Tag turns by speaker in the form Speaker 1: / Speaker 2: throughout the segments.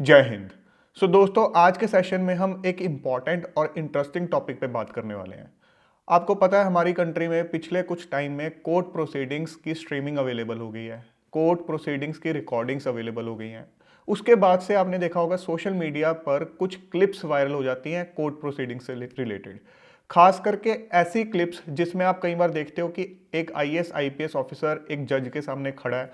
Speaker 1: जय हिंद। दोस्तों, आज के सेशन में हम एक इम्पॉर्टेंट और इंटरेस्टिंग टॉपिक पे बात करने वाले हैं। आपको पता है हमारी कंट्री में पिछले कुछ टाइम में कोर्ट प्रोसीडिंग्स की स्ट्रीमिंग अवेलेबल हो गई है। कोर्ट प्रोसीडिंग्स की रिकॉर्डिंग्स अवेलेबल हो गई हैं। उसके बाद से आपने देखा होगा सोशल मीडिया पर कुछ क्लिप्स वायरल हो जाती हैं कोर्ट प्रोसीडिंग्स से रिलेटेड। खास करके ऐसी क्लिप्स जिसमें आप कई बार देखते हो कि एक आईएएस आईपीएस ऑफिसर एक जज के सामने खड़ा है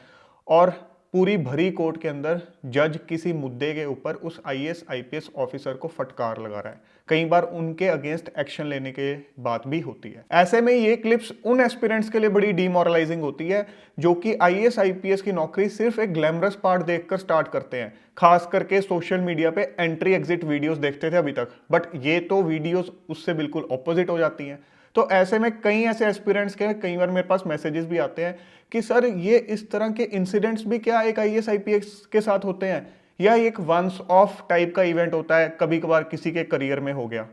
Speaker 1: और पूरी भरी कोर्ट के अंदर जज किसी मुद्दे के ऊपर उस आईएएस आईपीएस ऑफिसर को फटकार लगा रहा है। कई बार उनके अगेंस्ट एक्शन लेने के बात भी होती है। ऐसे में ये क्लिप्स उन एस्पिरेंट्स के लिए बड़ी डीमोरलाइजिंग होती है जो कि आईएएस आईपीएस की नौकरी सिर्फ एक ग्लैमरस पार्ट देखकर स्टार्ट करते हैं। खास करके सोशल मीडिया पे एंट्री एग्जिट वीडियोस देखते थे अभी तक, बट ये तो वीडियोस उससे बिल्कुल ऑपोजिट हो जाती हैं। तो ऐसे में कई ऐसे एस्पिरेंट्स के कई बार मेरे पास मैसेजेस भी आते हैं कि सर ये इस तरह के इंसिडेंट्स भी क्या एक आईएएस आईपीएस के साथ होते हैं या एक वंस ऑफ टाइप का इवेंट होता है, कभी कभार किसी के करियर में हो गया।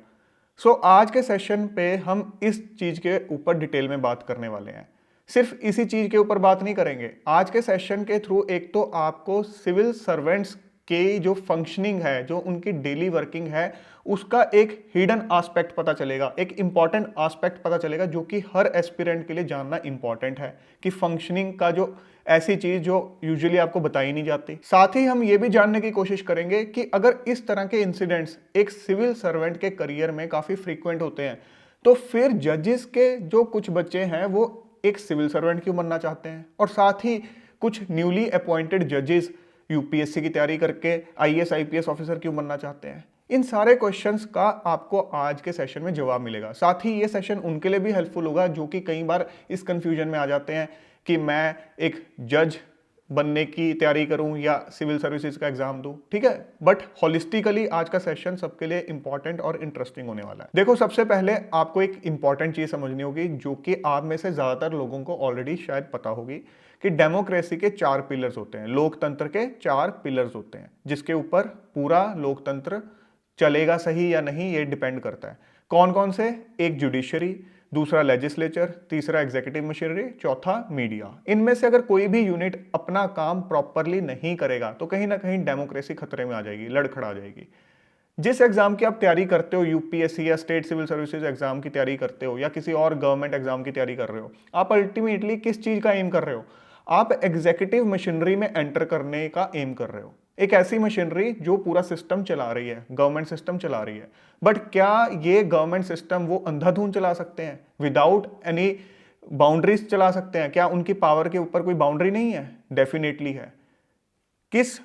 Speaker 1: आज के सेशन पे हम इस चीज के ऊपर डिटेल में बात करने वाले हैं। सिर्फ इसी चीज के ऊपर बात नहीं करेंगे आज के सेशन के थ्रू। एक तो आपको सिविल सर्वेंट्स के जो फंक्शनिंग है, जो उनकी डेली वर्किंग है, उसका एक हिडन एस्पेक्ट पता चलेगा, एक इंपॉर्टेंट एस्पेक्ट पता चलेगा जो कि हर एस्पिरेंट के लिए जानना इंपॉर्टेंट है कि फंक्शनिंग का जो ऐसी चीज जो यूजुअली आपको बताई नहीं जाती। साथ ही हम ये भी जानने की कोशिश करेंगे कि अगर इस तरह के इंसिडेंट्स एक सिविल सर्वेंट के करियर में काफी फ्रीक्वेंट होते हैं तो फिर जजेस के जो कुछ बच्चे हैं वो एक सिविल सर्वेंट क्यों बनना चाहते हैं, और साथ ही कुछ न्यूली अपॉइंटेड जजेस यूपीएससी की तैयारी करके आईएएस आईपीएस ऑफिसर क्यों बनना चाहते हैं। इन सारे क्वेश्चंस का आपको आज के सेशन में जवाब मिलेगा। साथ ही ये सेशन उनके लिए भी हेल्पफुल होगा जो कि कई बार इस कंफ्यूजन में आ जाते हैं कि मैं एक जज बनने की तैयारी करूं या सिविल सर्विसेज का एग्जाम दूं। ठीक है, बट होलिस्टिकली आज का सेशन सबके लिए इंपॉर्टेंट और इंटरेस्टिंग होने वाला है। देखो, सबसे पहले आपको एक इंपॉर्टेंट चीज समझनी होगी जो कि आप में से ज्यादातर लोगों को ऑलरेडी शायद पता होगी कि डेमोक्रेसी के 4 पिलर्स होते हैं। लोकतंत्र के 4 पिलर्स होते हैं जिसके ऊपर पूरा लोकतंत्र चलेगा सही या नहीं ये डिपेंड करता है। कौन कौन से? एक जुडिशरी, दूसरा लेजिस्लेचर, तीसरा एग्जीक्यूटिव मशीनरी, चौथा मीडिया। इनमें से अगर कोई भी यूनिट अपना काम प्रॉपरली नहीं करेगा तो कहीं ना कहीं डेमोक्रेसी खतरे में आ जाएगी, लड़खड़ा जाएगी। जिस एग्जाम की आप तैयारी करते हो, यूपीएससी या स्टेट सिविल सर्विसेज एग्जाम की तैयारी करते हो या किसी और गवर्नमेंट एग्जाम की तैयारी कर रहे हो, आप अल्टीमेटली किस चीज का एम कर रहे हो? आप एग्जीक्यूटिव मशीनरी में एंटर करने का एम कर रहे हो। एक ऐसी मशीनरी जो पूरा सिस्टम चला रही है, गवर्नमेंट सिस्टम चला रही है। बट क्या ये गवर्नमेंट सिस्टम वो अंधाधुंध चला सकते हैं, विदाउट एनी बाउंड्रीज चला सकते हैं? क्या उनकी पावर के ऊपर कोई बाउंड्री नहीं है? डेफिनेटली है। किस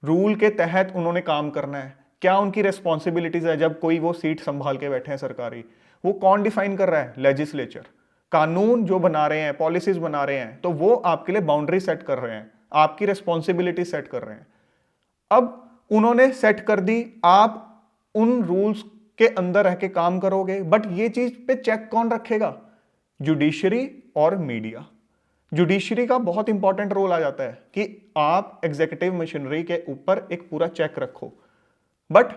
Speaker 1: रूल के तहत उन्होंने काम करना है, क्या उनकी रेस्पॉन्सिबिलिटीज है जब कोई वो सीट संभाल के बैठे हैं सरकारी, वो कौन डिफाइन कर रहा है? लेजिस्लेचर। कानून जो बना रहे हैं, पॉलिसीज बना रहे हैं, तो वो आपके लिए बाउंड्री सेट कर रहे हैं, आपकी रेस्पॉन्सिबिलिटी सेट कर रहे हैं। अब उन्होंने सेट कर दी, आप उन रूल्स के अंदर रह के काम करोगे, बट ये चीज पे चेक कौन रखेगा? जुडिशरी और मीडिया। जुडिशरी का बहुत इंपॉर्टेंट रोल आ जाता है कि आप एग्जीक्यूटिव मशीनरी के ऊपर एक पूरा चेक रखो। बट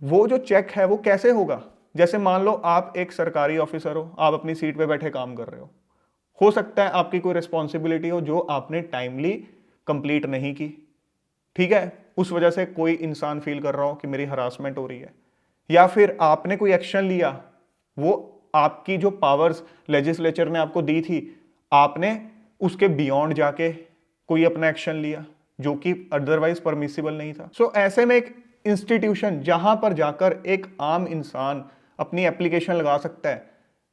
Speaker 1: वो जो चेक है वो कैसे होगा? जैसे मान लो आप एक सरकारी ऑफिसर हो, आप अपनी सीट पे बैठे काम कर रहे हो सकता है आपकी कोई रिस्पॉन्सिबिलिटी हो जो आपने टाइमली कंप्लीट नहीं की। ठीक है, उस वजह से कोई इंसान फील कर रहा हो कि मेरी हरासमेंट हो रही है, या फिर आपने कोई एक्शन लिया, वो आपकी जो पावर्स लेजिस्लेचर ने आपको दी थी, आपने उसके बियॉन्ड जाके कोई अपना एक्शन लिया जो कि अदरवाइज परमिसिबल नहीं था। ऐसे में एक इंस्टीट्यूशन जहां पर जाकर एक आम इंसान अपनी एप्लीकेशन लगा सकता है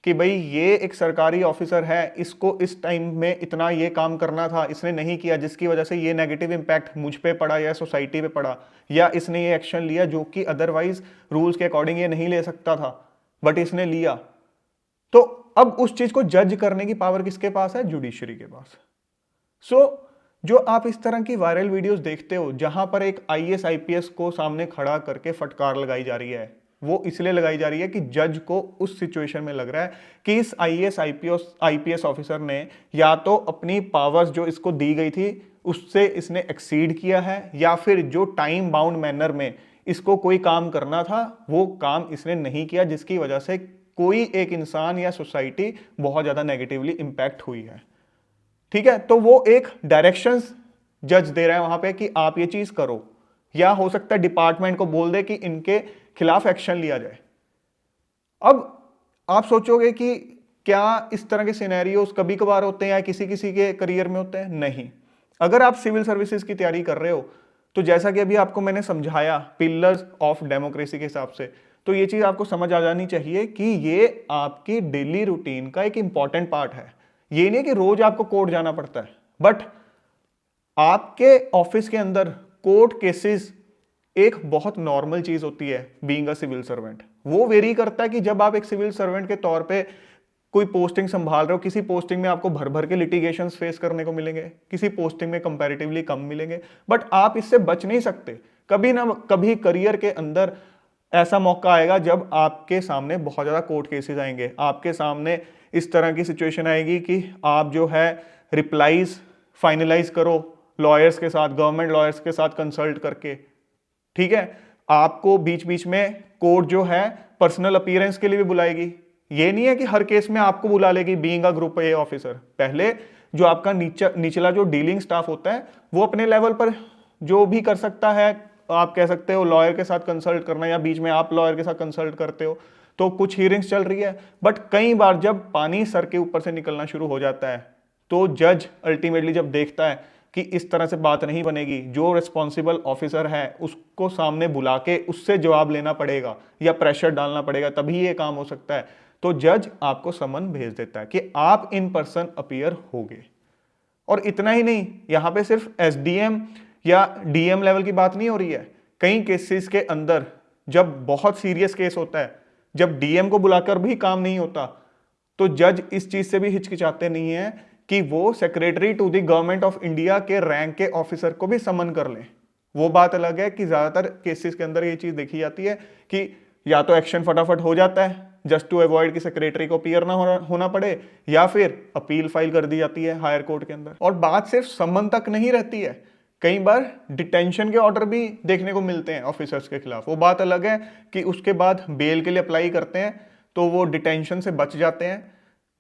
Speaker 1: कि भाई ये एक सरकारी ऑफिसर है, इसको इस टाइम में इतना ये काम करना था, इसने नहीं किया, जिसकी वजह से ये नेगेटिव इंपैक्ट मुझ पे पड़ा या सोसाइटी पे पड़ा, या इसने ये एक्शन लिया जो कि अदरवाइज रूल्स के अकॉर्डिंग ये नहीं ले सकता था बट इसने लिया। तो अब उस चीज को जज करने की पावर किसके पास है? जुडिशरी के पास। जो आप इस तरह की वायरल वीडियोस देखते हो जहां पर एक आईएएस आईपीएस को सामने खड़ा करके फटकार लगाई जा रही है, वो इसलिए लगाई जा रही है कि जज को उस सिचुएशन में लग रहा है कि इस आईएएस आईपीएस ऑफिसर ने या तो अपनी पावर्स जो इसको दी गई थी उससे इसने एक्सीड किया है, या फिर जो टाइम बाउंड मैनर में इसको कोई काम करना था वो काम इसने नहीं किया, जिसकी वजह से कोई एक इंसान या सोसाइटी बहुत ज्यादा नेगेटिवली इंपैक्ट हुई है। ठीक है, तो वो एक डायरेक्शंस जज दे रहा है वहां पे कि आप ये चीज करो या हो सकता है डिपार्टमेंट को बोल दे कि इनके खिलाफ एक्शन लिया जाए। अब आप सोचोगे कि क्या इस तरह के सिनेरियोस कभी कभार होते हैं या किसी किसी के करियर में होते हैं? नहीं। अगर आप सिविल सर्विसेज की तैयारी कर रहे हो तो जैसा कि अभी आपको मैंने समझाया पिलर्स ऑफ डेमोक्रेसी के हिसाब से, तो ये चीज आपको समझ आ जानी चाहिए कि ये आपकी डेली रूटीन का एक इंपॉर्टेंट पार्ट है। ये नहीं है कि रोज आपको कोर्ट जाना पड़ता है, बट आपके ऑफिस के अंदर कोर्ट केसेस एक बहुत नॉर्मल चीज होती है बीइंग अ सिविल सर्वेंट। वो वेरी करता है कि जब आप एक सिविल सर्वेंट के तौर पे कोई पोस्टिंग संभाल रहे हो, किसी पोस्टिंग में आपको भर भर के लिटिगेशंस फेस करने को मिलेंगे, किसी पोस्टिंग में कंपैरेटिवली कम मिलेंगे, बट आप इससे बच नहीं सकते। कभी ना कभी करियर के अंदर ऐसा मौका आएगा जब आपके सामने बहुत ज्यादा कोर्ट केसेस आएंगे, आपके सामने इस तरह की सिचुएशन आएगी कि आप जो है रिप्लाईज फाइनलाइज करो लॉयर्स के साथ, गवर्नमेंट लॉयर्स के साथ कंसल्ट करके, ठीक है। आपको बीच बीच में कोर्ट जो है पर्सनल अपीयरेंस के लिए भी बुलाएगी। ये नहीं है कि हर केस में आपको बुला लेगी being a group A officer. पहले जो आपका निचला जो डीलिंग स्टाफ होता है वो अपने लेवल पर जो भी कर सकता है, आप कह सकते हो लॉयर के साथ कंसल्ट करना या बीच में आप लॉयर के साथ कंसल्ट करते हो, तो कुछ हियरिंग्स चल रही है। बट कई बार जब पानी सर के ऊपर से निकलना शुरू हो जाता है तो जज अल्टीमेटली जब देखता है कि इस तरह से बात नहीं बनेगी, जो रिस्पॉन्सिबल ऑफिसर है उसको सामने बुला के उससे जवाब लेना पड़ेगा या प्रेशर डालना पड़ेगा, तभी ये काम हो सकता है। तो जज आपको समन भेज देता है कि आप इन पर्सन अपीयर होगे। और इतना ही नहीं, यहां पे सिर्फ एसडीएम या डीएम लेवल की बात नहीं हो रही है। कई केसेस के अंदर जब बहुत सीरियस केस होता है, जब डीएम को बुलाकर भी काम नहीं होता, तो जज इस चीज से भी हिचकिचाते नहीं है कि वो secretary to the government of India के रैंक के ऑफिसर को भी समन कर लें। वो बात अलग है कि ज्यादातर केसेस के अंदर ये चीज देखी जाती है कि या तो एक्शन फटाफट हो जाता है जस्ट टू अवॉइड कि सेक्रेटरी को अपीयर ना होना पड़े, या फिर अपील फाइल कर दी जाती है हायर कोर्ट के अंदर। और बात सिर्फ समन तक नहीं रहती है, कई बार डिटेंशन के ऑर्डर भी देखने को मिलते हैं ऑफिसर्स के खिलाफ। वो बात अलग है कि उसके बाद बेल के लिए अप्लाई करते हैं तो वो डिटेंशन से बच जाते हैं,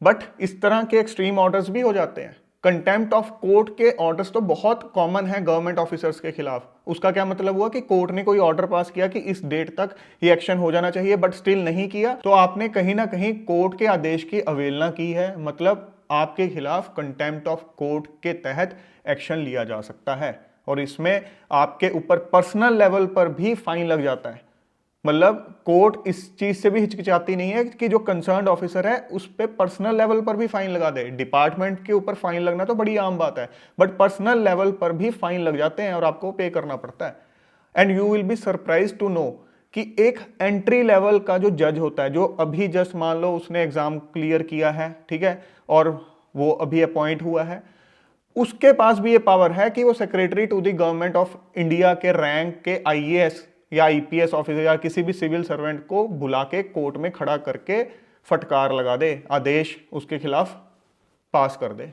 Speaker 1: बट इस तरह के एक्सट्रीम ऑर्डर्स भी हो जाते हैं। कंटेम्प्ट ऑफ कोर्ट के ऑर्डर्स तो बहुत कॉमन है गवर्नमेंट ऑफिसर्स के खिलाफ। उसका क्या मतलब हुआ कि कोर्ट ने कोई ऑर्डर पास किया कि इस डेट तक ये एक्शन हो जाना चाहिए, बट स्टिल नहीं किया, तो आपने कहीं ना कहीं कोर्ट के आदेश की अवहेलना की है, मतलब आपके खिलाफ कंटेम्प्ट ऑफ कोर्ट के तहत एक्शन लिया जा सकता है। और इसमें आपके ऊपर पर्सनल लेवल पर भी फाइन लग जाता है। मतलब कोर्ट इस चीज से भी हिचकिचाती नहीं है कि जो कंसर्न्ड ऑफिसर है उस पर पर्सनल लेवल पर भी फाइन लगा दे। डिपार्टमेंट के ऊपर फाइन लगना तो बड़ी आम बात है, बट पर्सनल लेवल पर भी फाइन लग जाते हैं और आपको पे करना पड़ता है। And you will be surprise to know कि एक एंट्री लेवल का जो जज होता है, जो अभी जस्ट मान लो उसने एग्जाम क्लियर किया है, ठीक है, और वो अभी अपॉइंट हुआ है, उसके पास भी ये पावर है कि वो secretary to the government of India के रैंक के आईएएस या आईपीएस ऑफिसर या किसी भी सिविल सर्वेंट को बुला के कोर्ट में खड़ा करके फटकार लगा दे, आदेश उसके खिलाफ पास कर दे।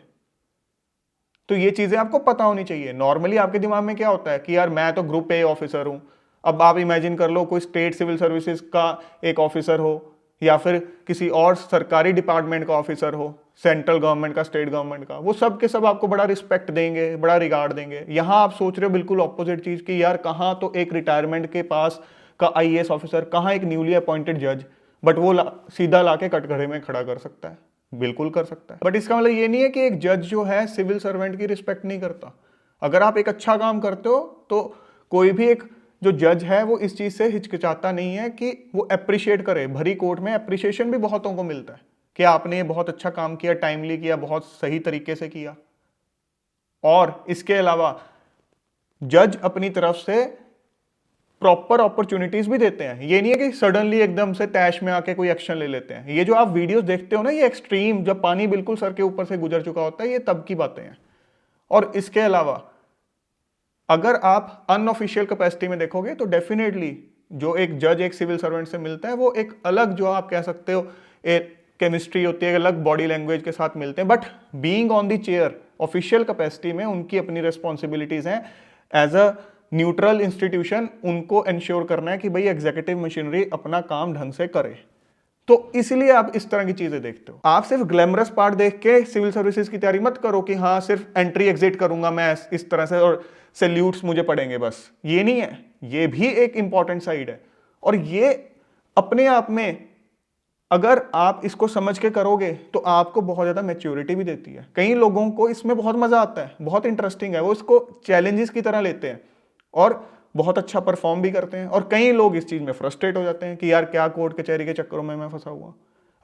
Speaker 1: तो ये चीजें आपको पता होनी चाहिए। नॉर्मली आपके दिमाग में क्या होता है कि यार मैं तो ग्रुप ए ऑफिसर हूं। अब आप इमेजिन कर लो कोई स्टेट सिविल सर्विसेज का एक ऑफिसर हो या फिर किसी और सरकारी डिपार्टमेंट का ऑफिसर हो, सेंट्रल गवर्नमेंट का, स्टेट गवर्नमेंट का, वो सब के सब आपको बड़ा रिस्पेक्ट देंगे, बड़ा रिगार्ड देंगे। यहां आप सोच रहे हो बिल्कुल ऑपोजिट चीज कि यार कहां तो एक रिटायरमेंट के पास का आईएएस ऑफिसर, कहां एक न्यूली अपॉइंटेड जज, बट वो सीधा लाके कटघरे में खड़ा कर सकता है। बिल्कुल कर सकता है, बट इसका मतलब ये नहीं है कि एक जज जो है सिविल सर्वेंट की रिस्पेक्ट नहीं करता। अगर आप एक अच्छा काम करते हो तो कोई भी एक जो जज है वो इस चीज से हिचकिचाता नहीं है कि वो अप्रिशिएट करे। भरी कोर्ट में अप्रिशिएशन भी बहुतों को मिलता है कि आपने ये बहुत अच्छा काम किया, टाइमली किया, बहुत सही तरीके से किया। और इसके अलावा जज अपनी तरफ से प्रॉपर अपॉर्चुनिटीज भी देते हैं। ये नहीं है कि सडनली एकदम से तैश में आके कोई एक्शन ले लेते हैं। ये जो आप वीडियोस देखते हो ना, ये एक्सट्रीम, जब पानी बिल्कुल सर के ऊपर से गुजर चुका होता है, ये तब की बातें हैं। और इसके अलावा अगर आप अनऑफिशियल कैपेसिटी में देखोगे तो डेफिनेटली जो एक जज एक सिविल सर्वेंट से मिलता है वो एक अलग, जो आप कह सकते हो एक केमिस्ट्री होती है, अलग बॉडी लैंग्वेज के साथ मिलते हैं। But being on the chair official capacity में उनकी अपनी रिस्पॉन्सिबिलिटीज हैं। एज अ न्यूट्रल इंस्टीट्यूशन उनको इंश्योर करना है कि भाई एग्जीक्यूटिव मशीनरी अपना काम ढंग से करे। तो इसलिए आप इस तरह की चीजें देखते हो। आप सिर्फ ग्लैमरस पार्ट देख के सिविल सर्विसेज की तैयारी मत करो कि हाँ सिर्फ एंट्री एग्जिट करूंगा मैं इस तरह से और सैल्यूट्स मुझे पड़ेंगे बस, ये नहीं है, ये भी एक इंपॉर्टेंट साइड है। और ये अपने आप में अगर आप इसको समझ के करोगे तो आपको बहुत ज्यादा मैच्योरिटी भी देती है। कई लोगों को इसमें बहुत मजा आता है, बहुत इंटरेस्टिंग है, वो इसको चैलेंजेस की तरह लेते हैं और बहुत अच्छा परफॉर्म भी करते हैं। और कई लोग इस चीज में फ्रस्ट्रेट हो जाते हैं कि यार क्या कोर्ट कचहरी के चक्करों में मैं फंसा हुआ।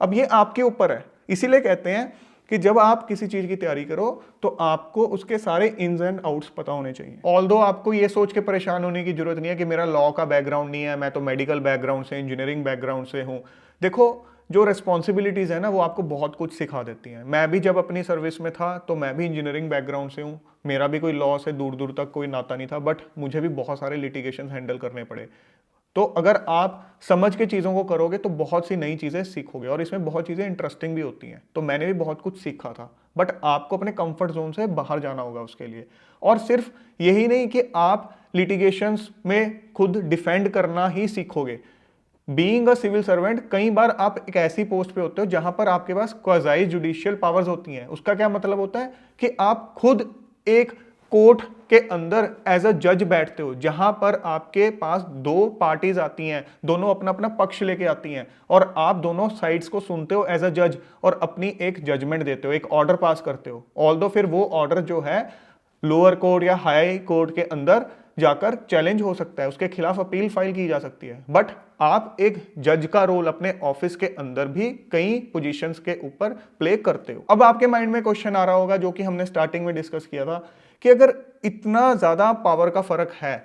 Speaker 1: अब ये आपके ऊपर है, इसीलिए कहते हैं कि जब आप किसी चीज की तैयारी करो तो आपको उसके सारे इन्स एंड आउट्स पता होने चाहिए। ऑल्दो आपको ये सोच के परेशान होने की जरूरत नहीं है कि मेरा लॉ का बैकग्राउंड नहीं है, मैं तो मेडिकल बैकग्राउंड से, इंजीनियरिंग बैकग्राउंड से हूं। देखो, जो रिस्पॉन्सिबिलिटीज है ना, वो आपको बहुत कुछ सिखा देती हैं। मैं भी जब अपनी सर्विस में था तो मैं भी इंजीनियरिंग बैकग्राउंड से हूँ, मेरा भी कोई लॉ से दूर दूर तक कोई नाता नहीं था, बट मुझे भी बहुत सारे लिटिगेशन हैंडल करने पड़े। तो अगर आप समझ के चीज़ों को करोगे तो बहुत सी नई चीज़ें सीखोगे और इसमें बहुत चीज़ें इंटरेस्टिंग भी होती हैं। तो मैंने भी बहुत कुछ सीखा था, बट आपको अपने कंफर्ट जोन से बाहर जाना होगा उसके लिए। और सिर्फ यही नहीं कि आप लिटिगेशंस में खुद डिफेंड करना ही सीखोगे। बीइंग अ सिविल सर्वेंट, कई बार आप एक ऐसी पोस्ट पे होते हो जहां पर आपके पास क्वाज़ाई जुडिशियल पावर्स होती हैं। उसका क्या मतलब होता है कि आप खुद एक कोर्ट के अंदर एज अ जज बैठते हो, जहां पर आपके पास दो पार्टीज आती हैं, दोनों अपना अपना पक्ष लेके आती हैं और आप दोनों साइड्स को सुनते हो एज अ जज और अपनी एक जजमेंट देते हो, एक ऑर्डर पास करते हो। ऑल्दो फिर वो ऑर्डर जो है लोअर कोर्ट या हाई कोर्ट के अंदर जाकर चैलेंज हो सकता है, उसके खिलाफ अपील फाइल की जा सकती है। बट आप एक जज का रोल अपने ऑफिस के अंदर भी कई पोजीशंस के ऊपर प्ले करते हो। अब आपके माइंड में क्वेश्चन आ रहा होगा जो कि हमने स्टार्टिंग में डिस्कस किया था कि अगर इतना ज्यादा पावर का फर्क है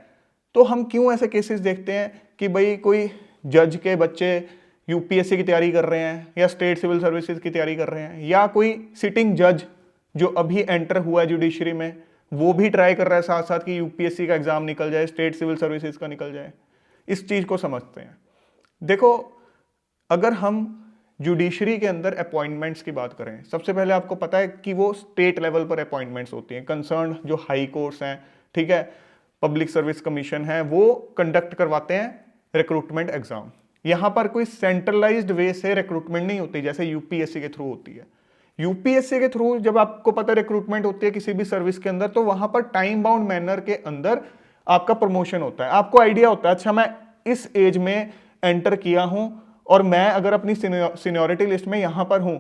Speaker 1: तो हम क्यों ऐसे केसेस देखते हैं कि भाई कोई जज के बच्चे यूपीएससी की तैयारी कर रहे हैं या स्टेट सिविल सर्विसेज की तैयारी कर रहे हैं, या कोई सिटिंग जज जो अभी एंटर हुआ है जुडिशरी में वो भी ट्राई कर रहा है साथ साथ कि यूपीएससी का एग्जाम निकल जाए, स्टेट सिविल सर्विसेज का निकल जाए। इस चीज को समझते हैं। देखो, अगर हम जुडिशरी के अंदर अपॉइंटमेंट्स की बात करें, सबसे पहले आपको पता है कि वो स्टेट लेवल पर अपॉइंटमेंट्स होती हैं। कंसर्न जो हाई कोर्ट्स हैं, ठीक है, पब्लिक सर्विस कमीशन है, वो कंडक्ट करवाते हैं रिक्रूटमेंट एग्जाम। यहां पर कोई सेंट्रलाइज्ड वे से रिक्रूटमेंट नहीं होती जैसे यूपीएससी के थ्रू होती है। यूपीएससी के थ्रू जब आपको पता रिक्रूटमेंट होती है किसी भी सर्विस के अंदर, तो वहां पर टाइम बाउंड मैनर के अंदर आपका प्रमोशन होता है। आपको आइडिया होता है, अच्छा मैं इस एज में एंटर किया हूं और मैं अगर अपनी सीनियोरिटी लिस्ट में यहां पर हूं,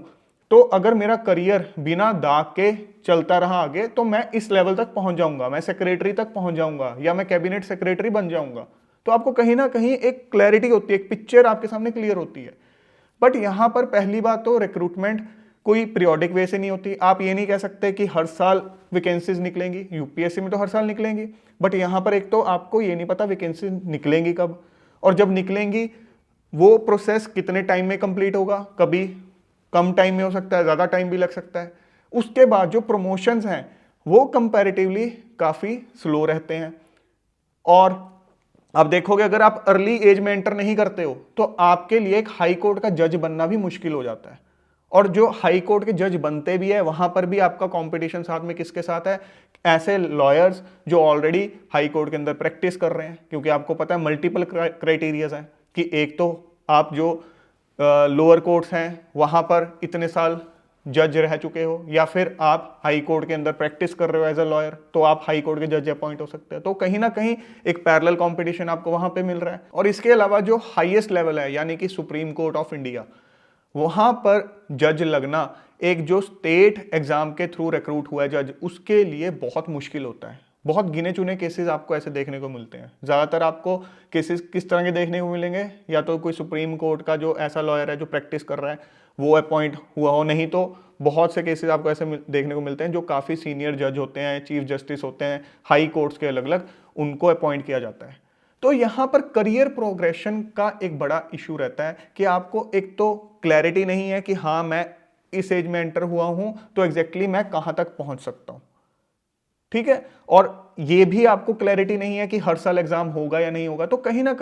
Speaker 1: तो अगर मेरा करियर बिना दाग के चलता रहा आगे तो मैं इस लेवल तक पहुंच जाऊंगा, मैं सेक्रेटरी तक पहुंच जाऊंगा या मैं कैबिनेट सेक्रेटरी बन जाऊंगा। तो आपको कहीं ना कहीं एक क्लैरिटी होती है, एक पिक्चर आपके सामने क्लियर होती है। बट यहां पर पहली बात तो रिक्रूटमेंट कोई पीरियोडिक वे से नहीं होती। आप ये नहीं कह सकते कि हर साल वैकेंसीज निकलेंगी, यूपीएससी में तो हर साल निकलेंगी, बट यहां पर एक तो आपको ये नहीं पता वैकेंसी निकलेंगी कब, और जब निकलेंगी वो प्रोसेस कितने टाइम में कंप्लीट होगा, कभी कम टाइम में हो सकता है, ज्यादा टाइम भी लग सकता है। उसके बाद जो प्रमोशंस हैं वो कंपैरेटिवली काफी स्लो रहते हैं। और आप देखोगे अगर आप अर्ली एज में एंटर नहीं करते हो तो आपके लिए एक हाई कोर्ट का जज बनना भी मुश्किल हो जाता है। और जो हाई कोर्ट के जज बनते भी है वहां पर भी आपका कंपटीशन साथ में किसके साथ है, ऐसे लॉयर्स जो ऑलरेडी हाई कोर्ट के अंदर प्रैक्टिस कर रहे हैं। क्योंकि आपको पता है मल्टीपल क्राइटेरियाज हैं कि एक तो आप जो लोअर कोर्ट्स हैं वहां पर इतने साल जज रह चुके हो, या फिर आप हाई कोर्ट के अंदर प्रैक्टिस कर रहे हो एज अ लॉयर, तो आप हाई कोर्ट के जज अपॉइंट हो सकते हैं। तो कहीं ना कहीं एक पैरेलल कंपटीशन आपको वहां पे मिल रहा है। और इसके अलावा जो हाईएस्ट लेवल है यानी कि सुप्रीम कोर्ट ऑफ इंडिया, वहां पर जज लगना एक जो स्टेट एग्जाम के थ्रू रिक्रूट हुआ है जज, उसके लिए बहुत मुश्किल होता है। बहुत गिने चुने केसेस आपको ऐसे देखने को मिलते हैं। ज्यादातर आपको केसेस किस तरह के देखने को मिलेंगे, या तो कोई सुप्रीम कोर्ट का जो ऐसा लॉयर है जो प्रैक्टिस कर रहा है वो अपॉइंट हुआ हो, नहीं तो बहुत से केसेस आपको ऐसे देखने को मिलते हैं जो काफी सीनियर जज होते हैं, चीफ जस्टिस होते हैं हाई कोर्ट्स के अलग अलग, उनको अपॉइंट किया जाता है। तो यहां पर करियर प्रोग्रेशन का एक बड़ा इशू रहता है कि आपको एक तो क्लैरिटी नहीं है कि हाँ मैं इस एज में एंटर हुआ हूं तो एग्जैक्टली मैं कहां तक पहुंच सकता हूं, ठीक है। और ये भी आपको क्लैरिटी नहीं है कि हर साल एग्जाम होगा या नहीं होगा, तो कहीं ना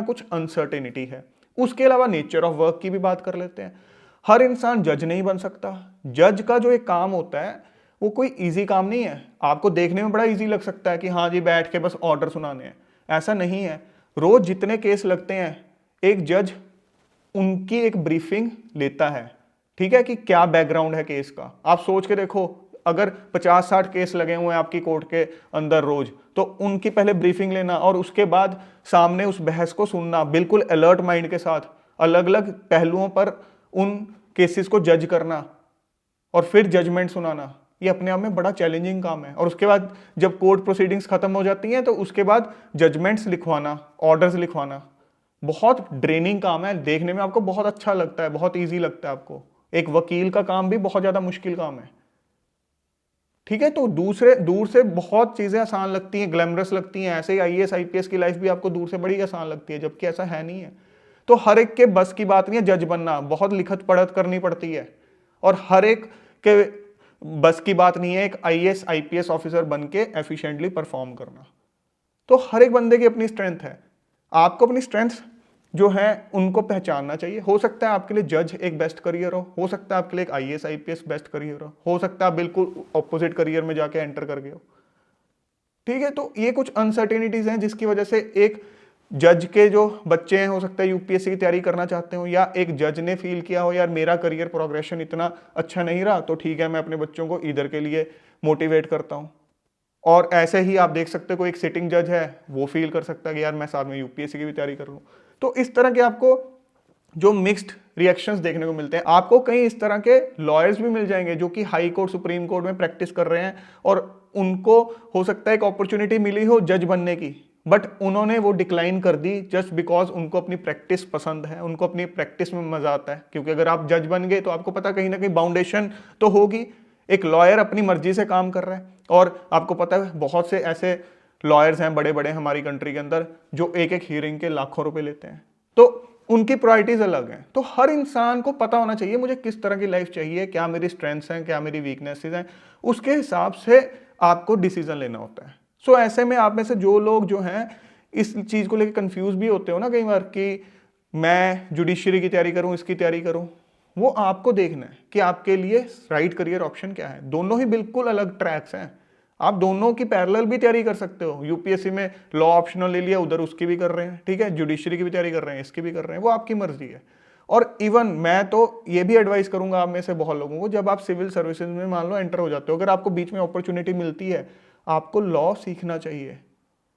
Speaker 1: कुछ अनसर्टेनिटी है। उसके अलावा नेचर ऑफ वर्क की भी बात कर लेते हैं। हर इंसान जज नहीं बन सकता। जज का जो एक काम होता है वो कोई इजी काम नहीं है। आपको देखने में बड़ा इजी लग सकता है कि हाँ जी बैठ के बस ऑर्डर सुनाने हैं, ऐसा नहीं है। रोज जितने केस लगते हैं एक जज उनकी एक ब्रीफिंग लेता है, ठीक है, कि क्या बैकग्राउंड है केस का। आप सोच के देखो, अगर 50-60 केस लगे हुए हैं आपकी कोर्ट के अंदर रोज, तो उनकी पहले ब्रीफिंग लेना और उसके बाद सामने उस बहस को सुनना बिल्कुल अलर्ट माइंड के साथ, अलग अलग पहलुओं पर उन केसेस को जज करना और फिर जजमेंट सुनाना, ये अपने आप में बड़ा चैलेंजिंग काम है। और उसके बाद जब कोर्ट प्रोसीडिंग्स खत्म हो जाती हैं तो उसके बाद जजमेंट्स लिखवाना, ऑर्डर्स लिखवाना बहुत ड्रेनिंग काम है। देखने में आपको बहुत अच्छा लगता है, बहुत ईजी लगता है आपको, एक वकील का काम भी बहुत ज्यादा मुश्किल काम है, ठीक है। तो दूर से बहुत चीजें आसान लगती हैं, ग्लैमरस लगती हैं, ऐसे ही आईएएस आईपीएस की लाइफ भी आपको दूर से बड़ी आसान लगती है, जबकि ऐसा है नहीं है। तो हर एक के बस की बात नहीं है जज बनना, बहुत लिखत पढ़त करनी पड़ती है, और हर एक के बस की बात नहीं है एक आईएएस आईपीएस ऑफिसर बन के एफिशिएंटली परफॉर्म करना। तो हर एक बंदे की अपनी स्ट्रेंथ है, आपको अपनी स्ट्रेंथ जो है उनको पहचानना चाहिए। हो सकता है आपके लिए जज एक बेस्ट करियर हो सकता है आपके लिए एक आईएएस आईपीएस बेस्ट करियर हो सकता है आप बिल्कुल ऑपोजिट करियर में जाके एंटर कर गए हो, ठीक है। तो ये कुछ अनसर्टेनिटीज हैं जिसकी वजह से एक जज के जो बच्चे हैं, हो सकता है यूपीएससी की तैयारी करना चाहते हो, या एक जज ने फील किया हो यार मेरा करियर प्रोग्रेशन इतना अच्छा नहीं रहा, तो ठीक है मैं अपने बच्चों को इधर के लिए मोटिवेट करता हूं। और ऐसे ही आप देख सकते हो कोई एक सिटिंग जज है, वो फील कर सकता है कि यार मैं साथ में यूपीएससी की भी तैयारी कर लूं। तो इस तरह के आपको जो मिक्स्ड रिएक्शंस देखने को मिलते हैं। आपको कई इस तरह के लॉयर्स भी मिल जाएंगे जो कि हाई कोर्ट सुप्रीम कोर्ट में प्रैक्टिस कर रहे हैं, और उनको हो सकता है एक अपॉर्चुनिटी मिली हो जज बनने की, बट उन्होंने वो डिक्लाइन कर दी जस्ट बिकॉज उनको अपनी प्रैक्टिस पसंद है, उनको अपनी प्रैक्टिस में मजा आता है। क्योंकि अगर आप जज बन गए तो आपको पता कहीं ना कहीं बाउंडेशन तो होगी, एक लॉयर अपनी मर्जी से काम कर रहा है, और आपको पता है बहुत से ऐसे लॉयर्स हैं बड़े बड़े हमारी कंट्री के अंदर जो एक एक हियरिंग के लाखों रुपए लेते हैं, तो उनकी प्रायोरिटीज अलग हैं। तो हर इंसान को पता होना चाहिए मुझे किस तरह की लाइफ चाहिए, क्या मेरी स्ट्रेंथ्स हैं, क्या मेरी वीकनेसेस हैं, उसके हिसाब से आपको डिसीजन लेना होता है। सो ऐसे में आप में से जो लोग जो हैं इस चीज को लेकर कंफ्यूज भी होते हो ना कई बार कि मैं जुडिशरी की तैयारी करूं, इसकी तैयारी करूं, वो आपको देखना है कि आपके लिए राइट करियर ऑप्शन क्या है। दोनों ही बिल्कुल अलग ट्रैक्स हैं, आप दोनों की पैरेलल भी तैयारी कर सकते हो। यूपीएससी में लॉ ऑप्शनल ले लिया, उधर उसकी भी कर रहे हैं, ठीक है, जुडिशरी की भी तैयारी कर रहे हैं, इसकी भी कर रहे हैं, वो आपकी मर्जी है। और इवन मैं तो ये भी एडवाइस करूंगा आप में से बहुत लोगों को, जब आप सिविल सर्विसेज में मान लो एंटर हो जाते हो, अगर आपको बीच में अपॉर्चुनिटी मिलती है, आपको लॉ सीखना चाहिए।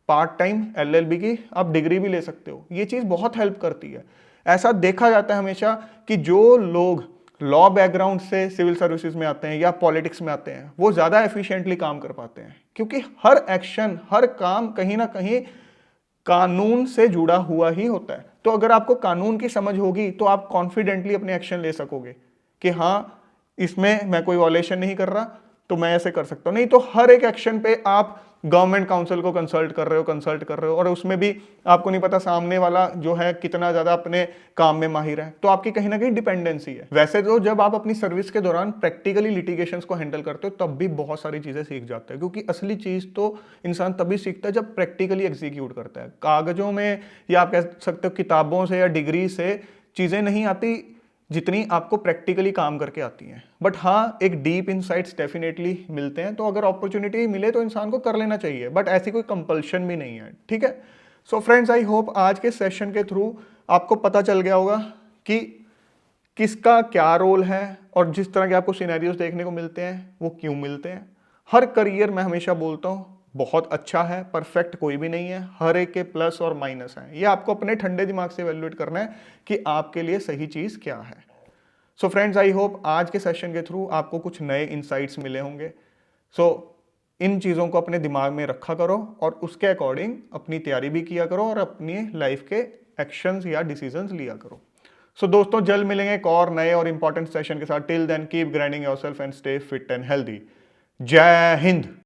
Speaker 1: पार्ट टाइम एलएलबी की आप डिग्री भी ले सकते हो, ये चीज बहुत हेल्प करती है। ऐसा देखा जाता है हमेशा कि जो लोग लॉ बैकग्राउंड से सिविल सर्विसेज में आते हैं या पॉलिटिक्स में आते हैं, वो ज्यादा एफिशिएंटली काम कर पाते हैं, क्योंकि हर एक्शन, हर काम कहीं ना कहीं कानून से जुड़ा हुआ ही होता है। तो अगर आपको कानून की समझ होगी तो आप कॉन्फिडेंटली अपने एक्शन ले सकोगे कि हाँ इसमें मैं कोई वॉलेशन नहीं कर रहा, तो मैं ऐसे कर सकता हूं। नहीं तो हर एक एक्शन पे आप गवर्नमेंट काउंसिल को कंसल्ट कर रहे हो, और उसमें भी आपको नहीं पता सामने वाला जो है कितना ज्यादा अपने काम में माहिर है, तो आपकी कहीं ना कहीं डिपेंडेंसी है। वैसे तो जब आप अपनी सर्विस के दौरान प्रैक्टिकली लिटिगेशंस को हैंडल करते हो तब भी बहुत सारी चीजें सीख जाते हैं, क्योंकि असली चीज तो इंसान तभी सीखता है जब प्रैक्टिकली एग्जीक्यूट करता है। कागजों में या आप कह सकते हो किताबों से या डिग्री से चीजें नहीं आती जितनी आपको प्रैक्टिकली काम करके आती हैं। बट हाँ, एक डीप इनसाइट्स डेफिनेटली मिलते हैं, तो अगर अपॉर्चुनिटी मिले तो इंसान को कर लेना चाहिए, बट ऐसी कोई कंपल्शन भी नहीं है, ठीक है। सो फ्रेंड्स, आई होप आज के सेशन के थ्रू आपको पता चल गया होगा कि किसका क्या रोल है, और जिस तरह के आपको सिनेरियोस देखने को मिलते हैं वो क्यों मिलते हैं। हर करियर मैं हमेशा बोलता हूँ बहुत अच्छा है, परफेक्ट कोई भी नहीं है, हर एक के प्लस और माइनस हैं। ये आपको अपने ठंडे दिमाग से इवैल्यूएट करना है कि आपके लिए सही चीज क्या है। सो फ्रेंड्स, आई होप आज के सेशन के थ्रू आपको कुछ नए इंसाइट्स मिले होंगे। सो इन चीज़ों को अपने दिमाग में रखा करो और उसके अकॉर्डिंग अपनी तैयारी भी किया करो और अपनी लाइफ के एक्शंस या डिसीजंस लिया करो। सो दोस्तों, जल्द मिलेंगे एक और नए और इंपॉर्टेंट सेशन के साथ। Till then keep grinding yourself and stay fit and healthy. जय हिंद।